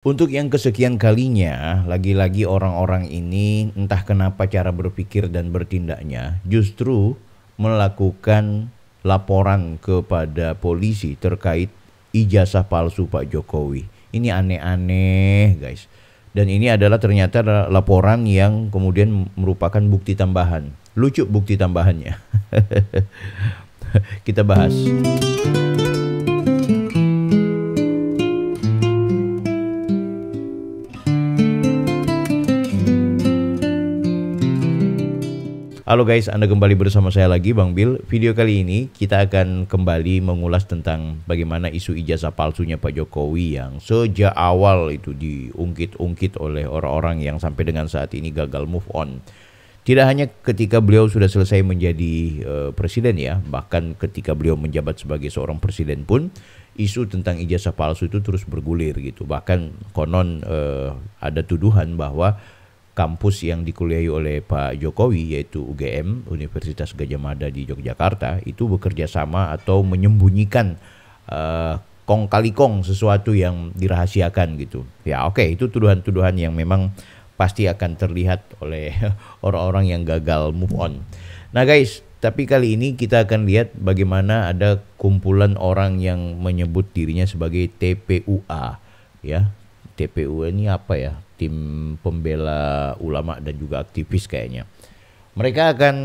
Untuk yang kesekian kalinya, lagi-lagi orang-orang ini entah kenapa cara berpikir dan bertindaknya justru melakukan laporan kepada polisi terkait ijazah palsu Pak Jokowi. Ini aneh-aneh, guys. Dan ini adalah ternyata laporan yang kemudian merupakan bukti tambahan. Lucu bukti tambahannya. Kita bahas. Halo guys, Anda kembali bersama saya lagi Bang Bil. Video kali ini kita akan kembali mengulas tentang bagaimana isu ijazah palsunya Pak Jokowi yang sejak awal itu diungkit-ungkit oleh orang-orang yang sampai dengan saat ini gagal move on. Tidak hanya ketika beliau sudah selesai menjadi presiden ya, bahkan ketika beliau menjabat sebagai seorang presiden pun isu tentang ijazah palsu itu terus bergulir gitu. Bahkan konon ada tuduhan bahwa kampus yang dikuliahi oleh Pak Jokowi yaitu UGM, Universitas Gadjah Mada di Yogyakarta, itu bekerja sama atau menyembunyikan kong kali kong sesuatu yang dirahasiakan gitu. Ya oke, itu tuduhan-tuduhan yang memang pasti akan terlihat oleh orang-orang yang gagal move on. Nah guys, tapi kali ini kita akan lihat bagaimana ada kumpulan orang yang menyebut dirinya sebagai TPUA ya. TPUA ini apa ya? Tim pembela ulama dan juga aktivis kayaknya. Mereka akan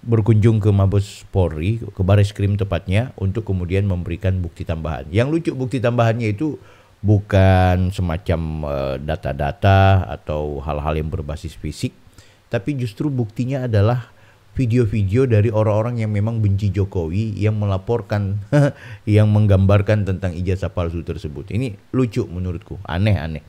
berkunjung ke Mabes Polri, ke Bareskrim tepatnya, untuk kemudian memberikan bukti tambahan. Yang lucu bukti tambahannya itu bukan semacam data-data atau hal-hal yang berbasis fisik, tapi justru buktinya adalah video-video dari orang-orang yang memang benci Jokowi yang melaporkan, yang menggambarkan tentang ijazah palsu tersebut. Ini lucu menurutku, aneh-aneh.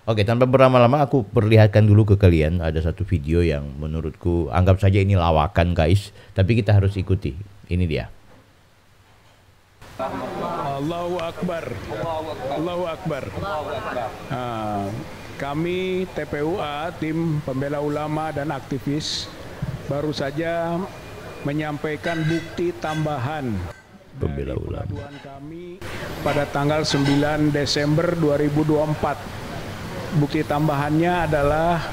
Oke, tanpa berlama-lama aku perlihatkan dulu ke kalian ada satu video yang menurutku anggap saja ini lawakan guys, tapi kita harus ikuti. Ini dia. Allahu Akbar. Allahu Akbar. Kami TPUA, tim pembela ulama dan aktivis, baru saja menyampaikan bukti tambahan Pembela ulama kami pada tanggal 9 Desember 2024. Bukti tambahannya adalah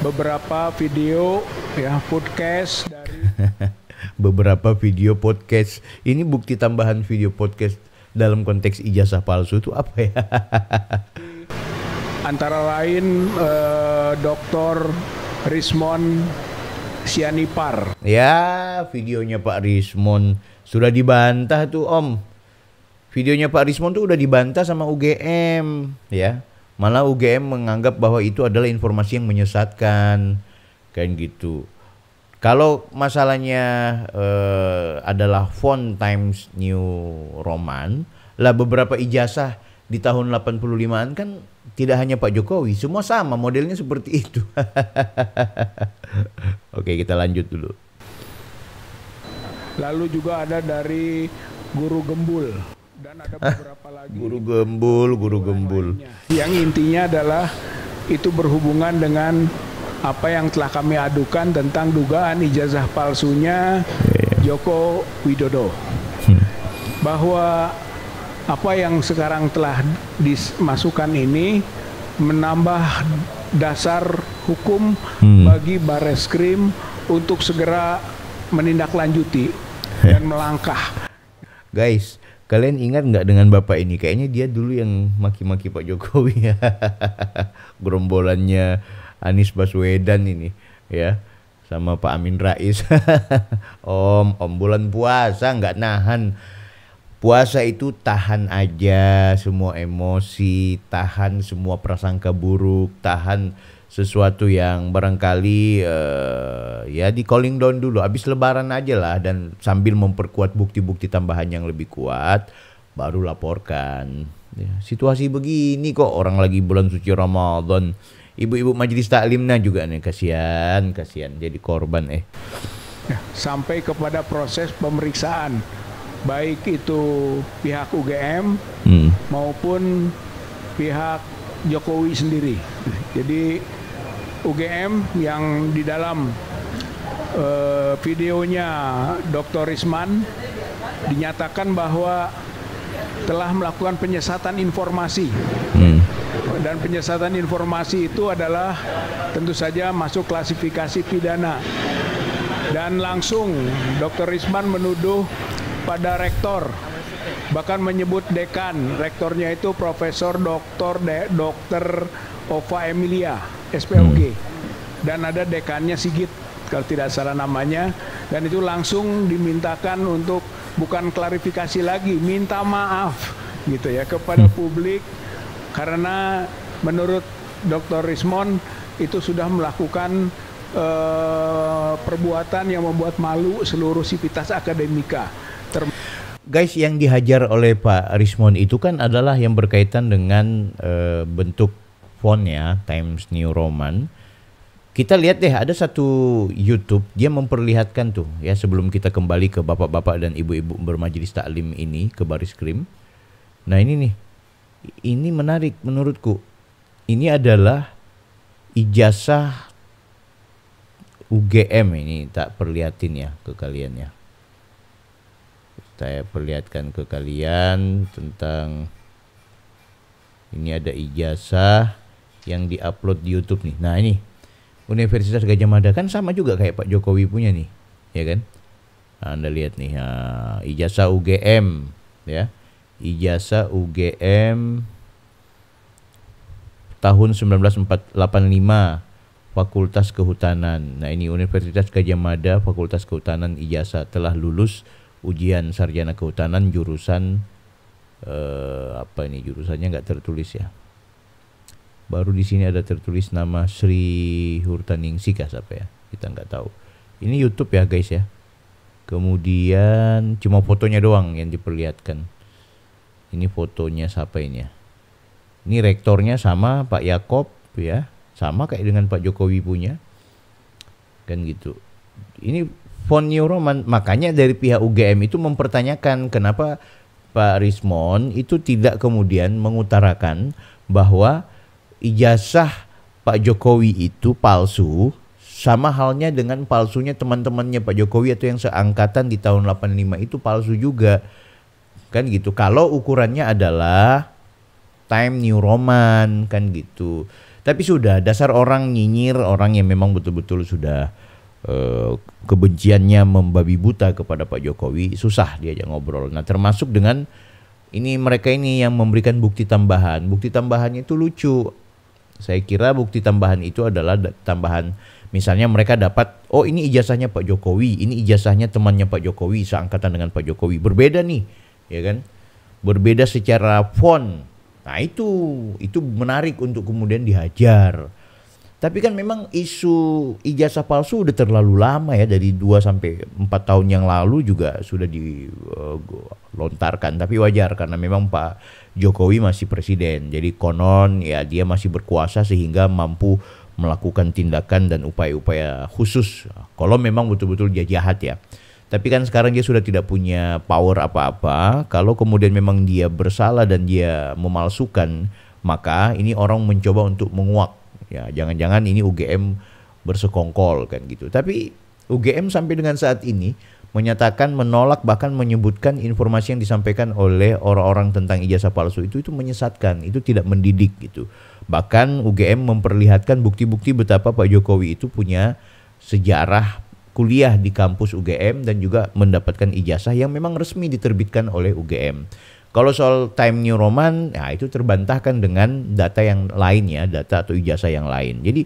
beberapa video ya podcast dari beberapa video podcast. Ini bukti tambahan video podcast dalam konteks ijazah palsu itu apa ya? Antara lain Dr. Rismon Sianipar. Ya, videonya Pak Rismon sudah dibantah tuh Om. Videonya Pak Rismon tuh udah dibantah sama UGM ya. Malah UGM menganggap bahwa itu adalah informasi yang menyesatkan, kayak gitu. Kalau masalahnya adalah font Times New Roman, lah beberapa ijazah di tahun 85-an kan tidak hanya Pak Jokowi, semua sama modelnya seperti itu. Oke, kita lanjut dulu. Lalu juga ada dari Guru Gembul. Dan ada beberapa lagi Guru Gembul. Yang intinya adalah itu berhubungan dengan apa yang telah kami adukan tentang dugaan ijazah palsunya Joko Widodo. Bahwa apa yang sekarang telah dimasukkan ini menambah dasar hukum bagi Bareskrim untuk segera menindaklanjuti dan melangkah. Guys, kalian ingat nggak dengan bapak ini? Kayaknya dia dulu yang maki-maki Pak Jokowi ya. Gerombolannya Anies Baswedan ini ya, sama Pak Amin Rais. Om bulan puasa nggak nahan. Puasa itu tahan aja semua emosi, tahan semua prasangka buruk, tahan sesuatu yang barangkali ya di calling down dulu, habis lebaran aja lah, dan sambil memperkuat bukti-bukti tambahan yang lebih kuat baru laporkan ya. Situasi begini kok orang lagi bulan suci Ramadan, ibu-ibu majelis taklimnya juga nih kasihan jadi korban ya, sampai kepada proses pemeriksaan baik itu pihak UGM maupun pihak Jokowi sendiri. Jadi UGM yang di dalam videonya Dr. Risman dinyatakan bahwa telah melakukan penyesatan informasi Dan penyesatan informasi itu adalah tentu saja masuk klasifikasi pidana. Dan langsung Dr. Risman menuduh pada rektor, bahkan menyebut dekan. Rektornya itu Profesor Dr. Ova Emilia, SPOG. Dan ada dekannya Sigit, kalau tidak salah namanya. Dan itu langsung dimintakan untuk bukan klarifikasi lagi, minta maaf gitu ya kepada publik. Karena menurut Dr. Rismon itu sudah melakukan perbuatan yang membuat malu seluruh sivitas akademika. Guys, yang dihajar oleh Pak Rismon itu kan adalah yang berkaitan dengan bentuk fontnya Times New Roman. Kita lihat deh, ada satu YouTube dia memperlihatkan tuh ya, sebelum kita kembali ke bapak-bapak dan ibu-ibu bermajelis taklim ini ke baris krim. Nah ini nih, ini menarik menurutku. Ini adalah ijazah UGM, ini tak perlihatin ya ke kalian ya. Saya perlihatkan ke kalian tentang ini, ada ijazah yang diupload di YouTube nih. Nah ini Universitas Gadjah Mada, kan sama juga kayak Pak Jokowi punya nih, ya kan? Nah, Anda lihat nih, ijazah UGM ya. Ijazah UGM tahun 1985 Fakultas Kehutanan. Nah ini Universitas Gadjah Mada Fakultas Kehutanan, ijazah telah lulus ujian sarjana kehutanan jurusan apa ini jurusannya nggak tertulis ya. Baru di sini ada tertulis nama Sri Hurtaningsih apa ya, kita nggak tahu. Ini YouTube ya guys ya. Kemudian cuma fotonya doang yang diperlihatkan. Ini fotonya siapa ini ya? Ini rektornya sama Pak Yakob ya, sama kayak dengan Pak Jokowi punya, kan gitu. Ini font New Roman, makanya dari pihak UGM itu mempertanyakan kenapa Pak Rismon itu tidak kemudian mengutarakan bahwa ijazah Pak Jokowi itu palsu, sama halnya dengan palsunya teman-temannya Pak Jokowi atau yang seangkatan di tahun 85 itu palsu juga. Kan gitu. Kalau ukurannya adalah Time New Roman kan gitu. Tapi sudah, dasar orang nyinyir, orang yang memang betul-betul sudah kebenciannya membabi buta kepada Pak Jokowi, susah diajak ngobrol. Nah termasuk dengan ini, mereka ini yang memberikan bukti tambahan. Bukti tambahannya itu lucu. Saya kira bukti tambahan itu adalah tambahan, misalnya mereka dapat, oh ini ijazahnya Pak Jokowi, ini ijazahnya temannya Pak Jokowi, seangkatan dengan Pak Jokowi, berbeda nih, ya kan? Berbeda secara font. Nah itu menarik untuk kemudian dihajar. Tapi kan memang isu ijazah palsu udah terlalu lama ya, dari 2 sampai 4 tahun yang lalu juga sudah dilontarkan. Tapi wajar karena memang Pak Jokowi masih presiden. Jadi konon ya dia masih berkuasa sehingga mampu melakukan tindakan dan upaya-upaya khusus kalau memang betul-betul dia jahat ya. Tapi kan sekarang dia sudah tidak punya power apa-apa. Kalau kemudian memang dia bersalah dan dia memalsukan, maka ini orang mencoba untuk menguak. Ya, jangan-jangan ini UGM bersekongkol kan gitu. Tapi UGM sampai dengan saat ini menyatakan menolak, bahkan menyebutkan informasi yang disampaikan oleh orang-orang tentang ijazah palsu itu menyesatkan, itu tidak mendidik gitu. Bahkan UGM memperlihatkan bukti-bukti betapa Pak Jokowi itu punya sejarah kuliah di kampus UGM dan juga mendapatkan ijazah yang memang resmi diterbitkan oleh UGM. Kalau soal Time New Roman, ya itu terbantahkan dengan data yang lain ya, data atau ijazah yang lain. Jadi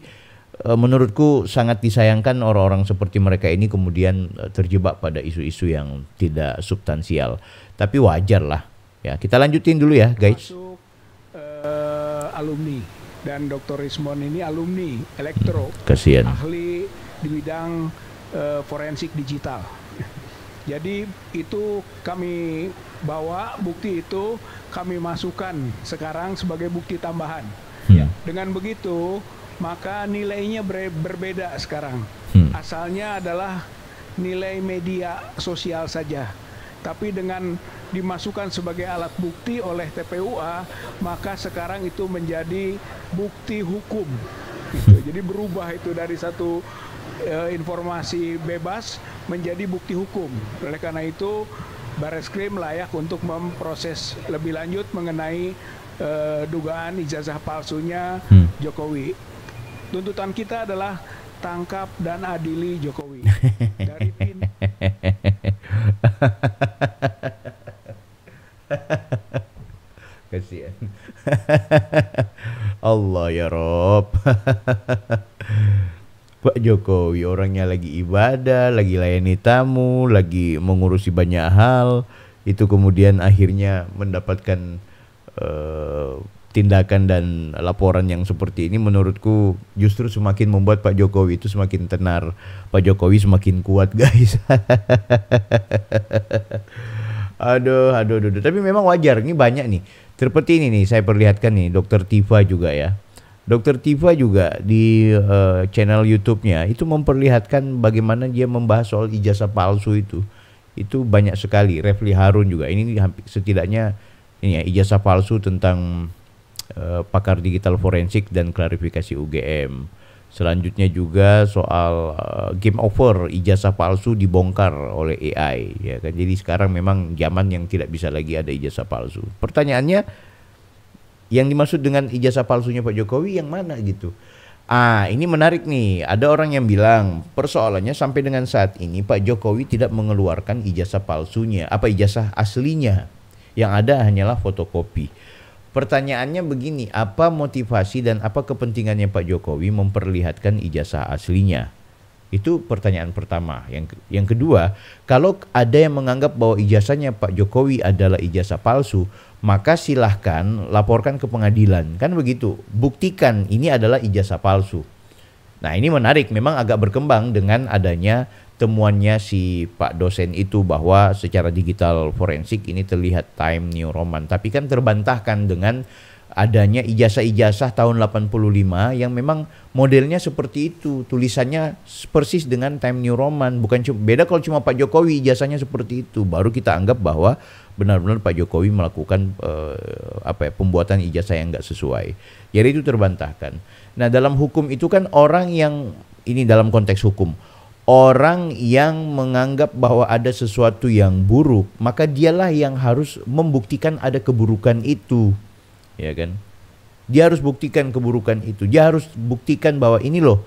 menurutku sangat disayangkan orang-orang seperti mereka ini kemudian terjebak pada isu-isu yang tidak substansial. Tapi wajar lah. Ya, kita lanjutin dulu ya, guys. Masuk alumni, dan Dr. Rismon ini alumni elektro, Kasian. ahli di bidang forensik digital. Jadi itu kami bawa, bukti itu kami masukkan sekarang sebagai bukti tambahan. Dengan begitu maka nilainya berbeda sekarang. Asalnya adalah nilai media sosial saja, tapi dengan dimasukkan sebagai alat bukti oleh TPUA, maka sekarang itu menjadi bukti hukum gitu. Jadi berubah itu dari satu informasi bebas menjadi bukti hukum. Oleh karena itu Bareskrim layak untuk memproses lebih lanjut mengenai dugaan ijazah palsunya Jokowi. Tuntutan kita adalah tangkap dan adili Jokowi. Dari kasihan. Allah ya Rob. Pak Jokowi orangnya lagi ibadah, lagi layani tamu, lagi mengurusi banyak hal, itu kemudian akhirnya mendapatkan tindakan dan laporan yang seperti ini, menurutku justru semakin membuat Pak Jokowi itu semakin tenar. Pak Jokowi semakin kuat, guys. Aduh. Tapi memang wajar, ini banyak nih. Seperti ini nih, saya perlihatkan nih, Dr. Tifa juga ya. Dr. Tifa juga di channel YouTube-nya itu memperlihatkan bagaimana dia membahas soal ijazah palsu itu. Itu banyak sekali. Refli Harun juga. Ini setidaknya ini ya, ijazah palsu tentang pakar digital forensik dan klarifikasi UGM. Selanjutnya juga soal game over, ijazah palsu dibongkar oleh AI ya kan. Jadi sekarang memang zaman yang tidak bisa lagi ada ijazah palsu. Pertanyaannya, yang dimaksud dengan ijazah palsunya Pak Jokowi yang mana gitu? Ini menarik nih. Ada orang yang bilang persoalannya sampai dengan saat ini Pak Jokowi tidak mengeluarkan ijazah palsunya, ijazah aslinya. Yang ada hanyalah fotokopi. Pertanyaannya begini, apa motivasi dan apa kepentingannya Pak Jokowi memperlihatkan ijazah aslinya? Itu pertanyaan pertama. Yang kedua, kalau ada yang menganggap bahwa ijazahnya Pak Jokowi adalah ijazah palsu, maka silahkan laporkan ke pengadilan. Kan begitu, buktikan ini adalah ijazah palsu. Nah ini menarik, memang agak berkembang dengan adanya temuannya si Pak dosen itu bahwa secara digital forensik ini terlihat Time New Roman. Tapi kan terbantahkan dengan adanya ijazah-ijazah tahun 85 yang memang modelnya seperti itu. Tulisannya persis dengan Time New Roman. Bukan beda kalau cuma Pak Jokowi ijazahnya seperti itu. Baru kita anggap bahwa benar-benar Pak Jokowi melakukan pembuatan ijazah yang nggak sesuai. Jadi itu terbantahkan. Nah dalam hukum itu kan orang yang, ini dalam konteks hukum, orang yang menganggap bahwa ada sesuatu yang buruk, maka dialah yang harus membuktikan ada keburukan itu. Ya kan? Dia harus buktikan keburukan itu. Dia harus buktikan bahwa ini loh,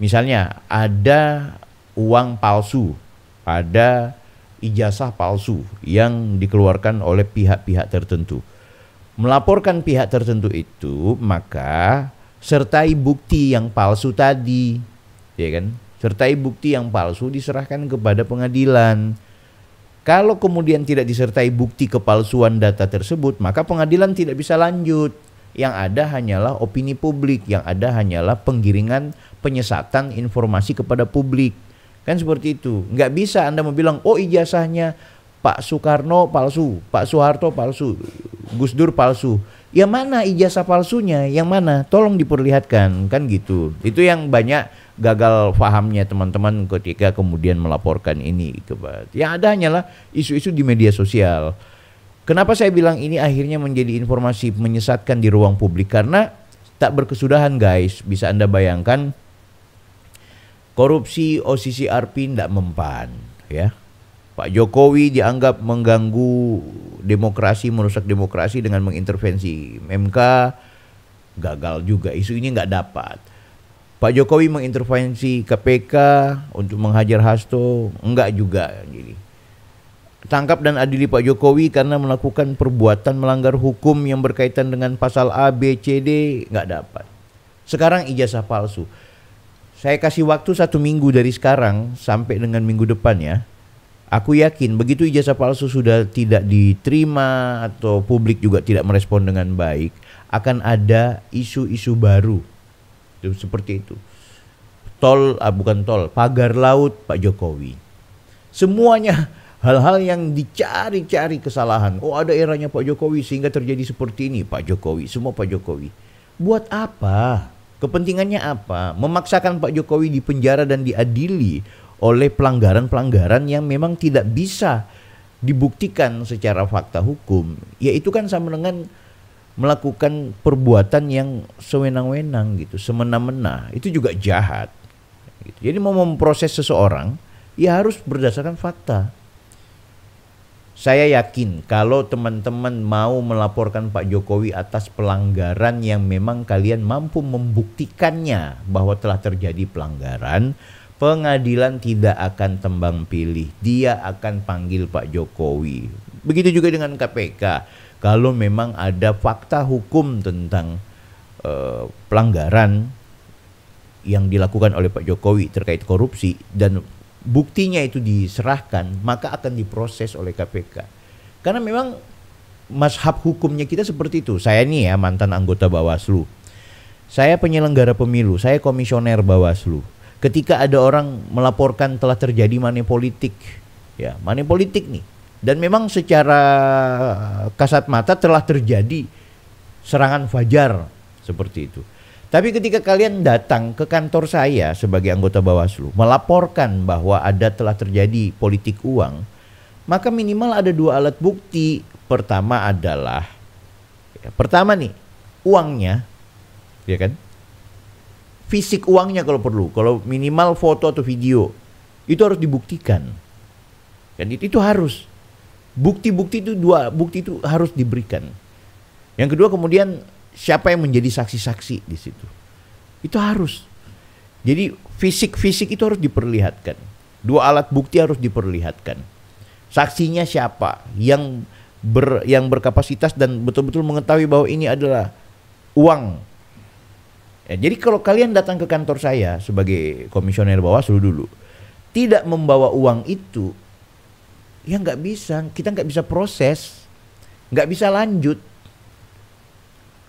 misalnya ada uang palsu, ada ijazah palsu yang dikeluarkan oleh pihak-pihak tertentu. Melaporkan pihak tertentu itu, maka sertai bukti yang palsu tadi, ya kan? Sertai bukti yang palsu diserahkan kepada pengadilan. Kalau kemudian tidak disertai bukti kepalsuan data tersebut, maka pengadilan tidak bisa lanjut. Yang ada hanyalah opini publik, yang ada hanyalah penggiringan penyesatan informasi kepada publik. Kan seperti itu. Nggak bisa Anda bilang, oh ijazahnya Pak Soekarno palsu, Pak Soeharto palsu, Gus Dur palsu. Yang mana ijazah palsunya? Yang mana? Tolong diperlihatkan, kan gitu. Itu yang banyak gagal pahamnya teman-teman ketika kemudian melaporkan ini. Yang ada hanyalah isu-isu di media sosial. Kenapa saya bilang ini akhirnya menjadi informasi menyesatkan di ruang publik? Karena tak berkesudahan, guys. Bisa Anda bayangkan, korupsi OCCRP tidak mempan, ya. Pak Jokowi dianggap mengganggu demokrasi, merusak demokrasi dengan mengintervensi MK, gagal juga. Isu ini nggak dapat. Pak Jokowi mengintervensi KPK untuk menghajar Hasto, enggak juga. Jadi tangkap dan adili Pak Jokowi karena melakukan perbuatan melanggar hukum yang berkaitan dengan pasal A, B, C, D, enggak dapat. Sekarang ijazah palsu. Saya kasih waktu 1 minggu dari sekarang sampai dengan minggu depan ya. Aku yakin begitu ijazah palsu sudah tidak diterima atau publik juga tidak merespon dengan baik, akan ada isu-isu baru. Seperti itu. Pagar laut Pak Jokowi. Semuanya hal-hal yang dicari-cari kesalahan. Oh, ada eranya Pak Jokowi sehingga terjadi seperti ini. Pak Jokowi, semua Pak Jokowi. Buat apa? Kepentingannya apa? Memaksakan Pak Jokowi dipenjara dan diadili oleh pelanggaran-pelanggaran yang memang tidak bisa dibuktikan secara fakta hukum. Ya itu kan sama dengan melakukan perbuatan yang sewenang-wenang gitu, semena-mena. Itu juga jahat gitu. Jadi mau memproses seseorang ya harus berdasarkan fakta. Saya yakin kalau teman-teman mau melaporkan Pak Jokowi atas pelanggaran yang memang kalian mampu membuktikannya bahwa telah terjadi pelanggaran, pengadilan tidak akan tembang pilih. Dia akan panggil Pak Jokowi. Begitu juga dengan KPK. Kalau memang ada fakta hukum tentang pelanggaran yang dilakukan oleh Pak Jokowi terkait korupsi dan buktinya itu diserahkan, maka akan diproses oleh KPK. Karena memang mazhab hukumnya kita seperti itu. Saya nih ya mantan anggota Bawaslu. Saya penyelenggara pemilu, saya komisioner Bawaslu. Ketika ada orang melaporkan telah terjadi money politik, ya money politik nih. Dan memang secara kasat mata telah terjadi serangan fajar seperti itu. Tapi ketika kalian datang ke kantor saya sebagai anggota Bawaslu melaporkan bahwa telah terjadi politik uang, maka minimal ada 2 alat bukti. Pertama adalah nih uangnya, ya kan? Fisik uangnya kalau perlu, kalau minimal foto atau video itu harus dibuktikan. Dan itu harus bukti-bukti itu 2 bukti itu harus diberikan. Yang kedua kemudian siapa yang menjadi saksi-saksi di situ. Itu harus. Jadi fisik-fisik itu harus diperlihatkan. 2 alat bukti harus diperlihatkan. Saksinya siapa yang berkapasitas dan betul-betul mengetahui bahwa ini adalah uang. Ya, jadi kalau kalian datang ke kantor saya sebagai komisioner Bawaslu dulu, tidak membawa uang itu, ya nggak bisa. Kita nggak bisa proses, nggak bisa lanjut.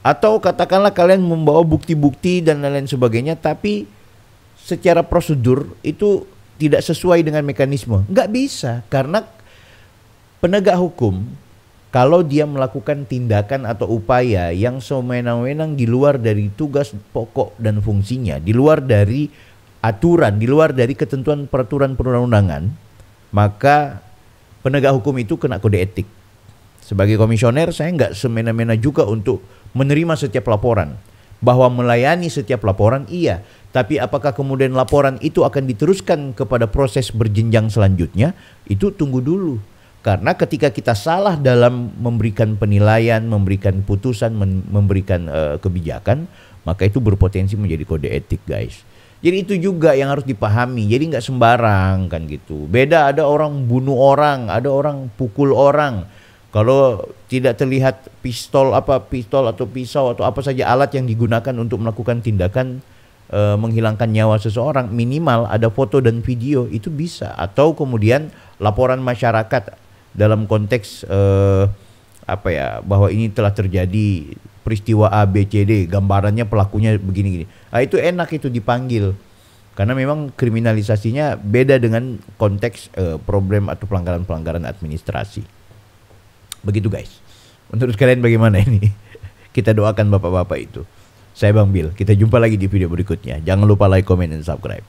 Atau katakanlah kalian membawa bukti-bukti dan lain-lain sebagainya, tapi secara prosedur itu tidak sesuai dengan mekanisme. Nggak bisa, karena penegak hukum kalau dia melakukan tindakan atau upaya yang sewenang-wenang di luar dari tugas pokok dan fungsinya, di luar dari aturan, di luar dari ketentuan peraturan perundang-undangan, maka penegak hukum itu kena kode etik. Sebagai komisioner saya nggak semena-mena juga untuk menerima setiap laporan. Bahwa melayani setiap laporan iya, tapi apakah kemudian laporan itu akan diteruskan kepada proses berjenjang selanjutnya, itu tunggu dulu. Karena ketika kita salah dalam memberikan penilaian, memberikan putusan, memberikan kebijakan, maka itu berpotensi menjadi kode etik, guys. Jadi itu juga yang harus dipahami. Jadi nggak sembarang kan gitu. Beda, ada orang bunuh orang, ada orang pukul orang. Kalau tidak terlihat pistol atau pisau atau apa saja alat yang digunakan untuk melakukan tindakan menghilangkan nyawa seseorang, minimal ada foto dan video itu bisa. Atau kemudian laporan masyarakat dalam konteks bahwa ini telah terjadi peristiwa A, B, C, D, gambarannya pelakunya begini-gini. Nah, itu enak itu dipanggil. Karena memang kriminalisasinya beda dengan konteks problem atau pelanggaran-pelanggaran administrasi. Begitu guys. Menurut kalian bagaimana ini? Kita doakan bapak-bapak itu. Saya Bang Bil. Kita jumpa lagi di video berikutnya. Jangan lupa like, comment, dan subscribe.